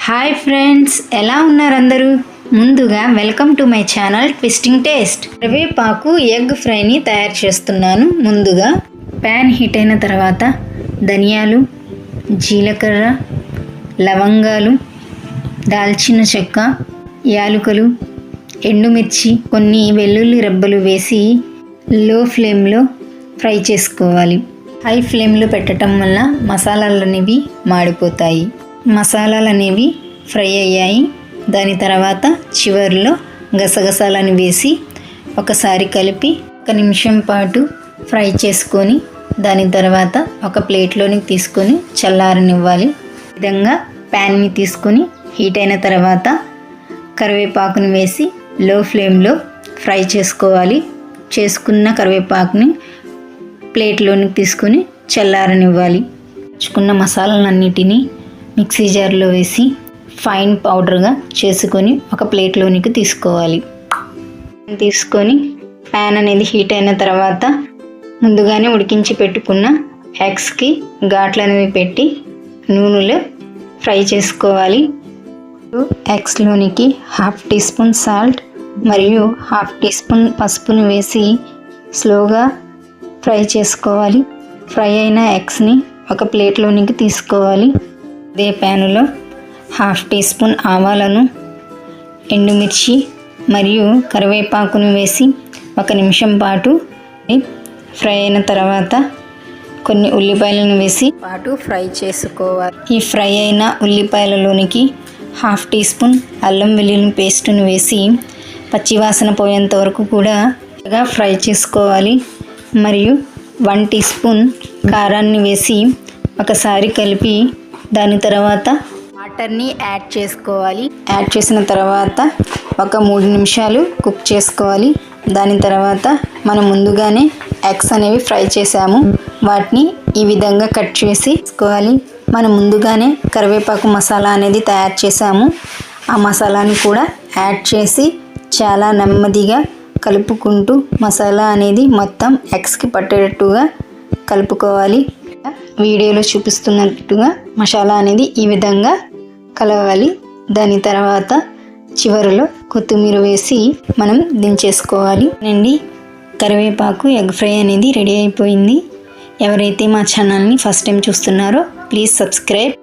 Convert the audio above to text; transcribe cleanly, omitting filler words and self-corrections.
Hi friends, ఎలా ఉన్నారు అందరూ? ముందుగా welcome to my channel twisting taste. కరివేపాకు ఎగ్ ఫ్రైని తయారు చేస్తున్నాను. ముందుగా ప్యాన్ హీట్ అయిన తర్వాత ధనియాలు, జీలకర్ర, లవంగాలు, దాల్చిన చెక్క, యాలకులు, ఎండుమిర్చి, కొన్ని వెల్లుల్లి రెబ్బలు వేసి లో ఫ్లేమ్లో ఫ్రై చేసుకోవాలి. హై ఫ్లేమ్లో పెట్టడం వల్ల మసాలాలు అనేవి మాడిపోతాయి. మసాలాలు అనేవి ఫ్రై అయ్యాయి. దాని తర్వాత చివరిలో గసగసాలను వేసి ఒకసారి కలిపి 1 నిమిషం పాటు ఫ్రై చేసుకొని దాని తర్వాత ఒక ప్లేట్లోనికి తీసుకొని చల్లారనివ్వాలి. ఈ విధంగా ప్యాన్ని తీసుకొని హీట్ అయిన తర్వాత కరివేపాకుని వేసి లో ఫ్లేమ్లో ఫ్రై చేసుకోవాలి. చేసుకున్న కరివేపాకుని ప్లేట్లోనికి తీసుకొని చల్లారనివ్వాలి. తెచ్చుకున్న మసాలాలన్నిటినీ మిక్సీ జార్లో వేసి ఫైన్ పౌడర్గా చేసుకొని ఒక ప్లేట్లోనికి తీసుకోవాలి. తీసుకొని ప్యాన్ అనేది హీట్ అయిన తర్వాత ముందుగానే ఉడికించి పెట్టుకున్న ఎగ్స్కి ఘాట్లు అనేవి పెట్టి నూనెలో ఫ్రై చేసుకోవాలి. ఎగ్స్లోనికి 1/2 టీ స్పూన్ సాల్ట్ మరియు 1/2 టీ స్పూన్ పసుపును వేసి స్లోగా ఫ్రై చేసుకోవాలి. ఫ్రై అయిన ఎగ్స్ని ఒక ప్లేట్లోనికి తీసుకోవాలి. అదే ప్యానులో 1/2 టీ స్పూన్ ఆవాలను, ఎండుమిర్చి మరియు కరివేపాకును వేసి 1 నిమిషం పాటు ఫ్రై అయిన తర్వాత కొన్ని ఉల్లిపాయలను వేసి ఫ్రై చేసుకోవాలి. ఈ ఫ్రై అయిన ఉల్లిపాయలలోనికి 1/2 టీ స్పూన్ అల్లం వెల్లుల్లి పేస్టును వేసి పచ్చివాసన పోయేంత వరకు కూడా ఫ్రై చేసుకోవాలి. మరియు 1 టీ స్పూన్ కారాన్ని వేసి ఒకసారి కలిపి దాని తర్వాత వాటర్ని యాడ్ చేసుకోవాలి. యాడ్ చేసిన తర్వాత ఒక 3 నిమిషాలు కుక్ చేసుకోవాలి. దాని తర్వాత మనం ముందుగానే ఎగ్స్ అనేవి ఫ్రై చేసాము. వాటిని ఈ విధంగా కట్ చేసుకోవాలి. మనం ముందుగానే కరివేపాకు మసాలా అనేది తయారు చేసాము. ఆ మసాలాని కూడా యాడ్ చేసి చాలా నెమ్మదిగా కలుపుకుంటూ మసాలా అనేది మొత్తం ఎగ్స్కి పట్టేటట్టుగా కలుపుకోవాలి. వీడియోలో చూపిస్తున్నట్టుగా మసాలా అనేది ఈ విధంగా కలవాలి. దాని తర్వాత చివరిలో కొత్తిమీర వేసి మనం దించేసుకోవాలి. కరివేపాకు ఎగ్ ఫ్రై అనేది రెడీ అయిపోయింది. ఎవరైతే మా ఛానల్ని ఫస్ట్ టైం చూస్తున్నారో ప్లీజ్ సబ్స్క్రైబ్.